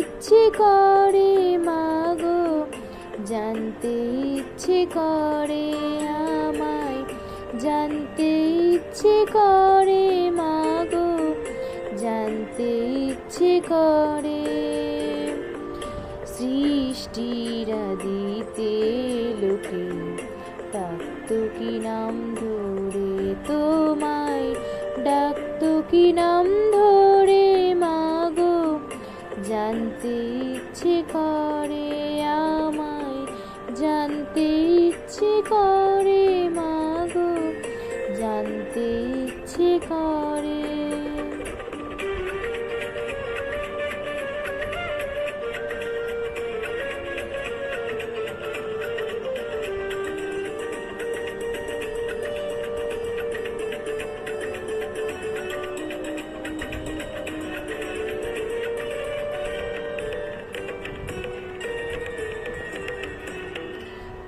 ইচ্ছে করে মাগো, জানতে ইচ্ছে করে আমায়, জানতে ইচ্ছে করে মাগো, জানতে ইচ্ছে করে। সৃষ্টির আদিতে লোকে ডাকতো কি নাম ধরে তোমায়, ডাকতো কি নাম ধরে মাগো, জানতে ইচ্ছে করে আমায়, জানতে ইচ্ছে করে মাগো, জানতে ইচ্ছে করে।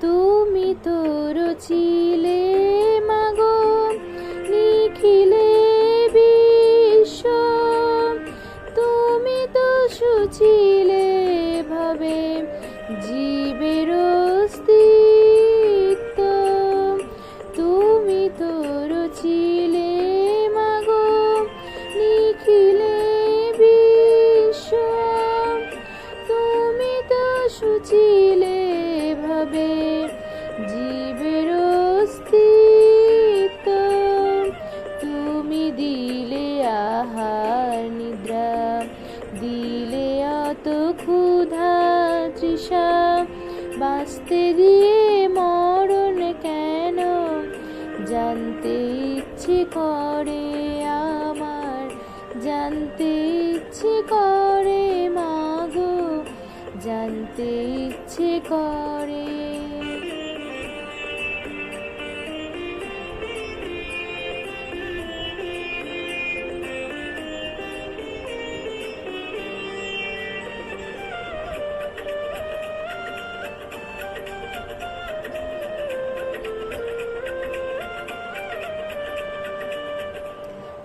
তুমি তো রচিলে মাগো নিখিলে বিশ্ব, তুমি তো সুচিলে ভাবে জীবের অস্তিত্ব, তুমি তো রচিলে মাগো নিখিলে বিশ্ব, তুমি তো সুচিলে ভাবে জীবের অস্তিত্ব, তুমি দিলে আহার নিদ্রা, দিলে অত ক্ষুধা তৃষা, বাঁচতে দিয়ে মরণ কেন, জানতে ইচ্ছে করে আমার, জানতে ইচ্ছে করে মাগো, জানতে ইচ্ছে করে।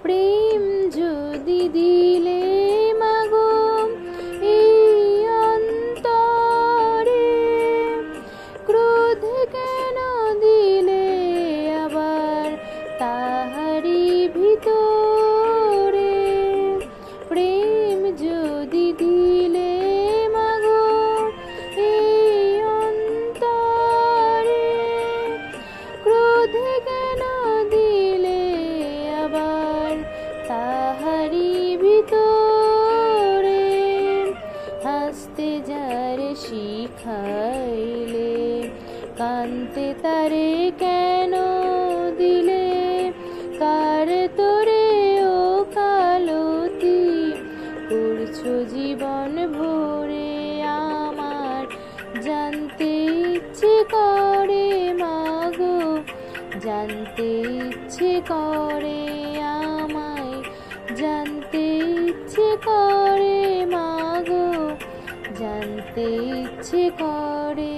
প্রেম যদি দিলে মাগো এই অন্তরে, ক্রোধ কেন দিলে আবার তাহারি ভিতরে, প্রেম যদি দিলে মাগো এই অন্তরে, ক্রোধ কেন দিলে আবার তাহারি ভিতরে, হাসতে যারে শিখাইলে কানতে তারে কেন দিলে, কার তোরে ও কালতি করছো জীবন ভরে আমার, জানতে ইচ্ছে করে মাগো, জানতে ইচ্ছে করে আমায়, জানতে ইচ্ছে করে মাগো, জানতে ইচ্ছে করে।